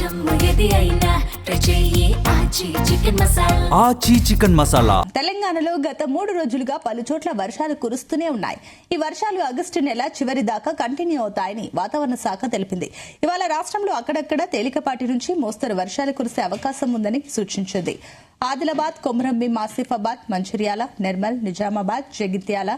ఆచి చికెన్ మసాలా. తెలంగాణలో గత 3 రోజులుగా పలు చోట్ల వర్షాలు కురుస్తూనే ఉన్నాయి. ఈ వర్షాలు ఆగస్టు నెల చివరి దాకా కంటిన్యూ అవుతాయని వాతావరణ శాఖ తెలిపింది. ఇవాళ రాష్ట్రంలో అక్కడక్కడ తేలికపాటి నుంచి మోస్తరు వర్షాలు కురిసే అవకాశం ఉందని సూచించింది. ఆదిలాబాద్, కొమరంభీం, ఆసిఫాబాద్, మంచిర్యాల, నిర్మల్, నిజామాబాద్, జగిత్యాల,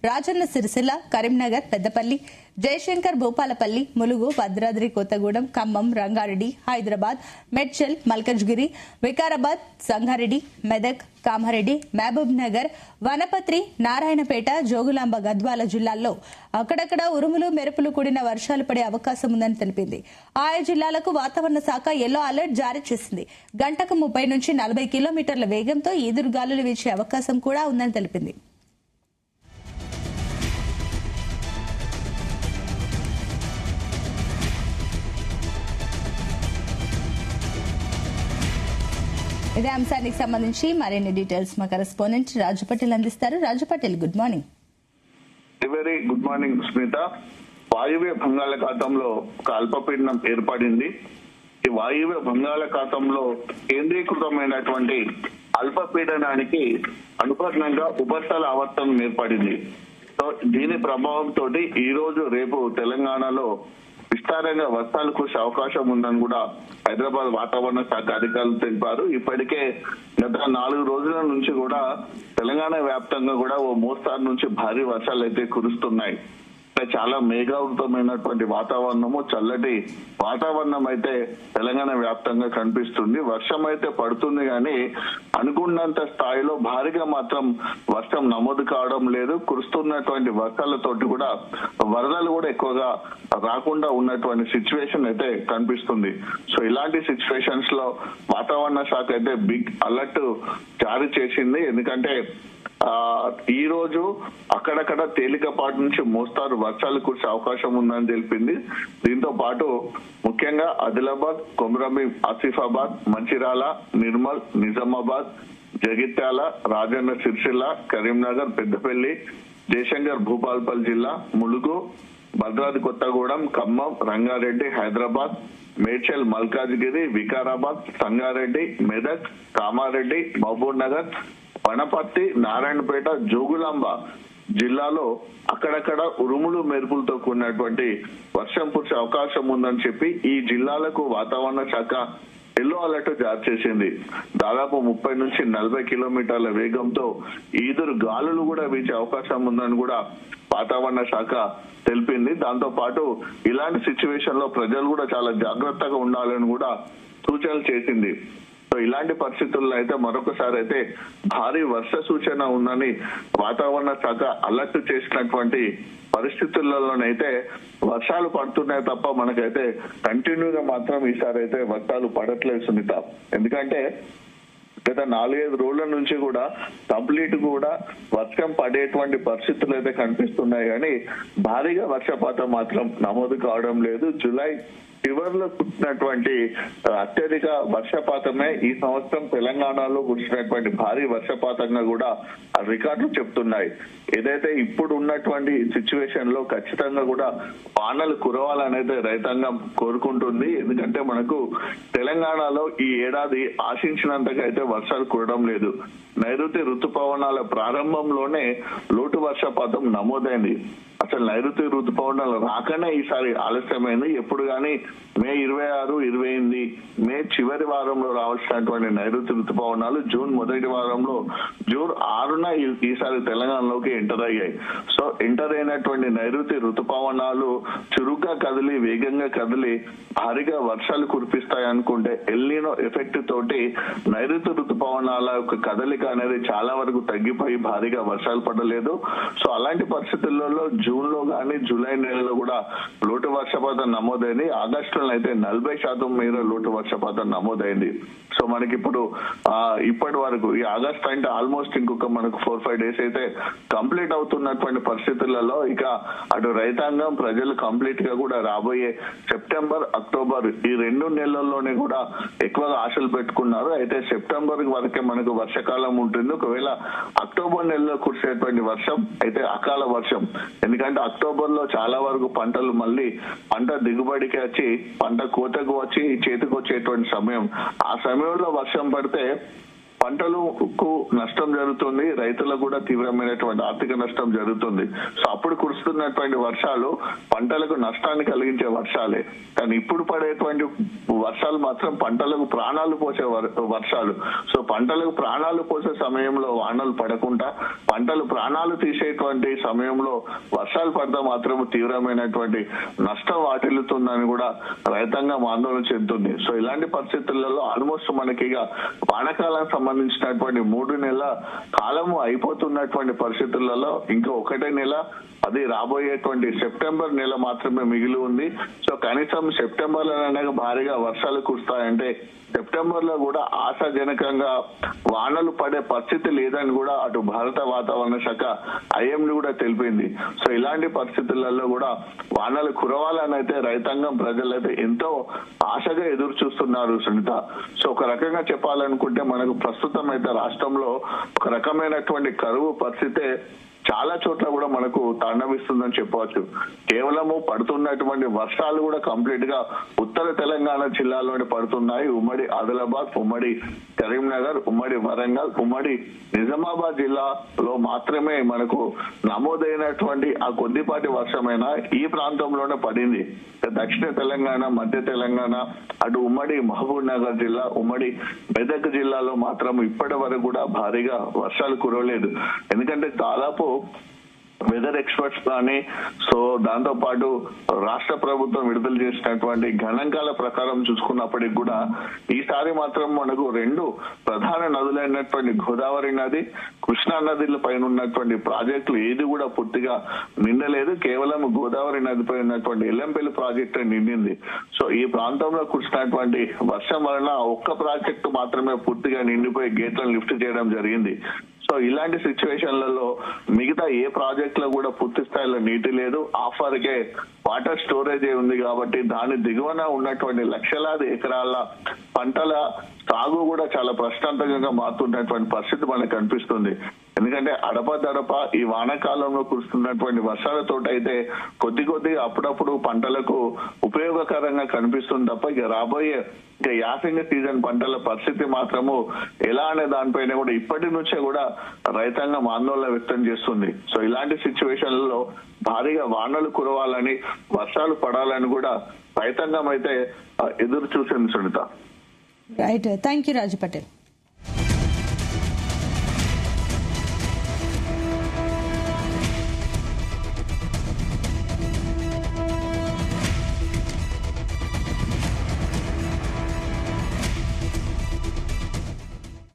రాజన్న సిరిసిల్ల, కరీంనగర్, పెద్దపల్లి, జయశంకర్, భూపాలపల్లి, ములుగు, భద్రాద్రి కొత్తగూడెం, ఖమ్మం, రంగారెడ్డి, హైదరాబాద్, మేడ్చల్, మల్కజ్గిరి, వికారాబాద్, సంగారెడ్డి, మెదక్, కామారెడ్డి, మహబూబ్ నగర్, వనపత్రి, నారాయణపేట, జోగులాంబ, గద్వాల జిల్లాల్లో అక్కడక్కడ ఉరుములు మెరుపులు కూడిన వర్షాలు పడే అవకాశం ఉందని తెలిపింది. ఆయా జిల్లాలకు వాతావరణ శాఖ ఎల్లో అలర్ట్ జారీ చేసింది. గంటకు 30 నుంచి 40 కిలోమీటర్ల వేగంతో ఈదురుగాలులు వీచే అవకాశం కూడా ఉందని తెలిపింది. ఇదే అంశానికి సంబంధించి మరిన్ని డీటెయిల్స్ మా కరెస్పాండెంట్ రాజు పటేల్ అందిస్తారు. Raju Patel, good morning. Very good morning Smitha. వాయువ్య బంగాళాఖాతంలో ఒక అల్పపీడనం ఏర్పడింది. ఈ వాయువ్య బంగాళాఖాతంలో కేంద్రీకృతమైనటువంటి అల్పపీడనానికి అనుకరణంగా ఉపరితల ఆవర్తనం ఏర్పడింది. సో దీని ప్రభావంతో ఈ రోజు రేపు తెలంగాణలో విస్తారంగా వర్షాలు కురిసే అవకాశం ఉందని కూడా హైదరాబాద్ వాతావరణ శాఖ అధికారులు తెలిపారు. ఇప్పటికే గత 4 రోజుల నుంచి కూడా తెలంగాణ వ్యాప్తంగా కూడా ఓ మోస్తారు నుంచి భారీ వర్షాలు అయితే కురుస్తున్నాయి. చాలా మేఘావృతమైనటువంటి వాతావరణము, చల్లటి వాతావరణం అయితే తెలంగాణ వ్యాప్తంగా కనిపిస్తుంది. వర్షం అయితే పడుతుంది కానీ అనుకున్నంత స్థాయిలో భారీగా మాత్రం వర్షం నమోదు కావడం లేదు. కురుస్తున్నటువంటి వర్షాలతోటి కూడా వరదలు కూడా ఎక్కువగా రాకుండా ఉన్నటువంటి సిచ్యువేషన్ అయితే కనిపిస్తుంది. సో ఇలాంటి సిచ్యువేషన్స్ లో వాతావరణ శాఖ అయితే బిగ్ అలర్ట్ జారీ చేసింది. ఎందుకంటే ఈ రోజు అక్కడక్కడ తేలికపాటి నుంచి మోస్తారు వర్షాలు కురిసే అవకాశం ఉందని తెలిపింది. దీంతో పాటు ముఖ్యంగా ఆదిలాబాద్, కొమరంభీం, ఆసిఫాబాద్, మంచిర్యాల, నిర్మల్, నిజామాబాద్, జగిత్యాల, రాజన్న సిరిసిల్ల, కరీంనగర్, పెద్దపల్లి, జయశంకర్, భూపాలపల్లి జిల్లా, ములుగు, భద్రాద్రి కొత్తగూడెం, ఖమ్మం, రంగారెడ్డి, హైదరాబాద్, మేడ్చల్, మల్కాజ్గిరి, వికారాబాద్, సంగారెడ్డి, మెదక్, కామారెడ్డి, మహబూబ్ నగర్, వనపర్తి, నారాయణపేట, జోగులాంబ జిల్లాలో అక్కడక్కడ ఉరుములు మెరుపులతో కూడినటువంటి వర్షం కురిసే అవకాశం ఉందని చెప్పి ఈ జిల్లాలకు వాతావరణ శాఖ ఎల్లో అలర్ట్ జారీ చేసింది. దాదాపు 30 నుంచి 40 కిలోమీటర్ల వేగంతో ఈదురు గాలులు కూడా వీచే అవకాశం ఉందని కూడా వాతావరణ శాఖ తెలిపింది. దాంతో పాటు ఇలాంటి సిచ్యువేషన్ లో ప్రజలు కూడా చాలా జాగ్రత్తగా ఉండాలని కూడా సూచనలు చేసింది. సో ఇలాంటి పరిస్థితుల్లో అయితే మరొకసారి అయితే భారీ వర్ష సూచన ఉందని వాతావరణ శాఖ అలర్ట్ చేసినటువంటి పరిస్థితులలోనైతే వర్షాలు పడుతున్నాయి తప్ప మనకైతే కంటిన్యూగా మాత్రం ఈసారి అయితే వర్షాలు పడట్లేదు సునీత. ఎందుకంటే గత 4-5 రోజుల నుంచి కూడా కంప్లీట్ కూడా వర్షం పడేటువంటి పరిస్థితులు అయితే కనిపిస్తున్నాయి కానీ భారీగా వర్షపాతం మాత్రం నమోదు కావడం లేదు. జూలై చివరిలో కురిసినటువంటి అత్యధిక వర్షపాతమే ఈ సంవత్సరం తెలంగాణలో కురిసినటువంటి భారీ వర్షపాతంగా కూడా ఆ రికార్డులు చెప్తున్నాయి. ఏదైతే ఇప్పుడు ఉన్నటువంటి సిచ్యువేషన్ లో ఖచ్చితంగా కూడా వానలు కురవాలనేది రైతాంగం కోరుకుంటుంది. ఎందుకంటే మనకు తెలంగాణలో ఈ ఏడాది ఆశించినంతగా అయితే వర్షాలు కురవడం లేదు. నైరుతి రుతుపవనాల ప్రారంభంలోనే లోటు వర్షపాతం నమోదైంది. అసలు నైరుతి రుతుపవనాలు రాకనే ఈసారి ఆలస్యమైంది. ఎప్పుడు కానీ మే 26, 28 మే చివరి వారంలో రావాల్సినటువంటి నైరుతి రుతుపవనాలు జూన్ మొదటి వారంలో జూన్ 6న ఈసారి తెలంగాణలోకి ఎంటర్ అయ్యాయి. సో ఎంటర్ అయినటువంటి నైరుతి రుతుపవనాలు చురుగ్గా కదిలి వేగంగా కదిలి భారీగా వర్షాలు కురిపిస్తాయి అనుకుంటే ఎల్నినో ఎఫెక్ట్ తోటి నైరుతి రుతుపవనాల యొక్క కదలిక అనేది చాలా వరకు తగ్గిపోయి భారీగా వర్షాలు పడలేదు. సో అలాంటి పరిస్థితులలో జూన్ లో కానీ జూలై నెలలో కూడా లోటు వర్షపాతం నమోదైంది. ఆగస్టులో అయితే 40% మేర లోటు వర్షపాతం నమోదైంది. సో మనకి ఇప్పుడు ఇప్పటి వరకు ఈ ఆగస్ట్ అంటే ఆల్మోస్ట్ ఇంకొక మనకు 4-5 డేస్ అయితే కంప్లీట్ అవుతున్నటువంటి పరిస్థితులలో ఇక అటు రైతాంగం ప్రజలు కంప్లీట్ గా కూడా రాబోయే సెప్టెంబర్, అక్టోబర్ ఈ 2 నెలల్లోనే కూడా ఎక్కువగా ఆశలు పెట్టుకున్నారు. అయితే సెప్టెంబర్ వరకే మనకు వర్షాకాలం ఉంటుంది. ఒకవేళ అక్టోబర్ నెలలో కురిసేటువంటి వర్షం అయితే అకాల వర్షం. ఎందుకంటే అక్టోబర్ లో చాలా వరకు పంటలు మళ్ళీ పంట దిగుబడికి వచ్చి నుంచి పంట కోతకు వచ్చి చేతికి వచ్చేటువంటి సమయం. ఆ సమయంలో వర్షం పడితే పంటలకు నష్టం జరుగుతుంది, రైతులకు కూడా తీవ్రమైనటువంటి ఆర్థిక నష్టం జరుగుతుంది. సో అప్పుడు కురుస్తున్నటువంటి వర్షాలు పంటలకు నష్టాన్ని కలిగించే వర్షాలే. కానీ ఇప్పుడు పడేటువంటి వర్షాలు మాత్రం పంటలకు ప్రాణాలు పోసే వర్షాలు. సో పంటలకు ప్రాణాలు పోసే సమయంలో వానలు పడకుండా పంటలు ప్రాణాలు తీసేటువంటి సమయంలో వర్షాలు పడితే మాత్రం తీవ్రమైనటువంటి నష్టం వాటిల్లుతుందని కూడా రైతాంగం ఆందోళన చెందుతుంది. సో ఇలాంటి పరిస్థితులలో ఆల్మోస్ట్ మనకి ఇక వానాకాలం సంబంధించినటువంటి 3 నెలల కాలము అయిపోతున్నటువంటి పరిస్థితులలో ఇంకా 1 నెల, అది రాబోయేటువంటి సెప్టెంబర్ నెల మాత్రమే మిగిలి ఉంది. సో కనీసం సెప్టెంబర్ లో భారీగా వర్షాలు కురుస్తాయంటే సెప్టెంబర్ లో కూడా ఆశాజనకంగా వానలు పడే పరిస్థితి లేదని కూడా అటు భారత వాతావరణ శాఖ ఐఎండీ కూడా తెలిపింది. సో ఇలాంటి పరిస్థితులలో కూడా వానలు కురవాలని అయితే రైతాంగం ప్రజలైతే ఎంతో ఆశగా ఎదురు చూస్తున్నారు సునీత. సో ఒక రకంగా చెప్పాలనుకుంటే మనకు ప్రస్తుతం అయితే రాష్ట్రంలో ఒక రకమైనటువంటి కరువు పరిస్థితే చాలా చోట్ల కూడా మనకు తాండవిస్తుందని చెప్పవచ్చు. కేవలము పడుతున్నటువంటి వర్షాలు కూడా కంప్లీట్ గా ఉత్తర తెలంగాణ జిల్లాలోనే పడుతున్నాయి. ఉమ్మడి ఆదిలాబాద్, ఉమ్మడి కరీంనగర్, ఉమ్మడి వరంగల్, ఉమ్మడి నిజామాబాద్ జిల్లాలో మాత్రమే మనకు నమోదైనటువంటి ఆ కొద్దిపాటి వర్షమైనా ఈ ప్రాంతంలోనే పడింది. దక్షిణ తెలంగాణ, మధ్య తెలంగాణ, అటు ఉమ్మడి మహబూబ్ నగర్ జిల్లా, ఉమ్మడి మెదక్ జిల్లాలో మాత్రం ఇప్పటి వరకు కూడా భారీగా వర్షాలు కురవలేదు. ఎందుకంటే దాదాపు వెదర్ ఎక్స్పర్ట్స్ కానీ సో దాంతో పాటు రాష్ట్ర ప్రభుత్వం విడుదల చేసినటువంటి గణాంకాల ప్రకారం చూసుకున్నప్పటికి కూడా ఈసారి మాత్రం మనకు 2 ప్రధాన నదులైనటువంటి గోదావరి నది, కృష్ణా నదిల పైన ఉన్నటువంటి ప్రాజెక్టులు ఏది కూడా పూర్తిగా నిండలేదు. కేవలం గోదావరి నదిపై ఉన్నటువంటి ఎల్లంపల్లి ప్రాజెక్టు నిండింది. సో ఈ ప్రాంతంలో కురిసినటువంటి వర్షం వలన ఒక్క ప్రాజెక్టు మాత్రమే పూర్తిగా నిండిపోయి గేట్లను లిఫ్ట్ చేయడం జరిగింది. సో ఇలాంటి సిచ్యువేషన్లలో మిగతా ఏ ప్రాజెక్ట్ లో కూడా పూర్తి స్థాయిలో నీటి లేదు. ఆఫర్కే వాటర్ స్టోరేజ్ ఉంది కాబట్టి దాని దిగువన ఉన్నటువంటి లక్షలాది ఎకరాల పంటల సాగు కూడా చాలా ప్రశ్నార్థకంగా మారుతున్నటువంటి పరిస్థితి మనకు కనిపిస్తుంది. ఎందుకంటే అడపదడప ఈ వానాకాలంలో కురుస్తున్నటువంటి వర్షాలతో అయితే కొద్దిగా అప్పుడప్పుడు పంటలకు ఉపయోగకరంగా కనిపిస్తుంది తప్ప ఇక రాబోయే యాసంగి సీజన్ పంటల పరిస్థితి మాత్రము ఎలా అనే దానిపైన కూడా ఇప్పటి నుంచే కూడా రైతాంగం ఆందోళన వ్యక్తం చేస్తుంది. సో ఇలాంటి సిచ్యువేషన్లలో భారీగా వానలు కురవాలని, వర్షాలు పడాలని కూడా రైతాంగం అయితే ఎదురు చూసింది Sunitha. Right, thank you Raju Patel.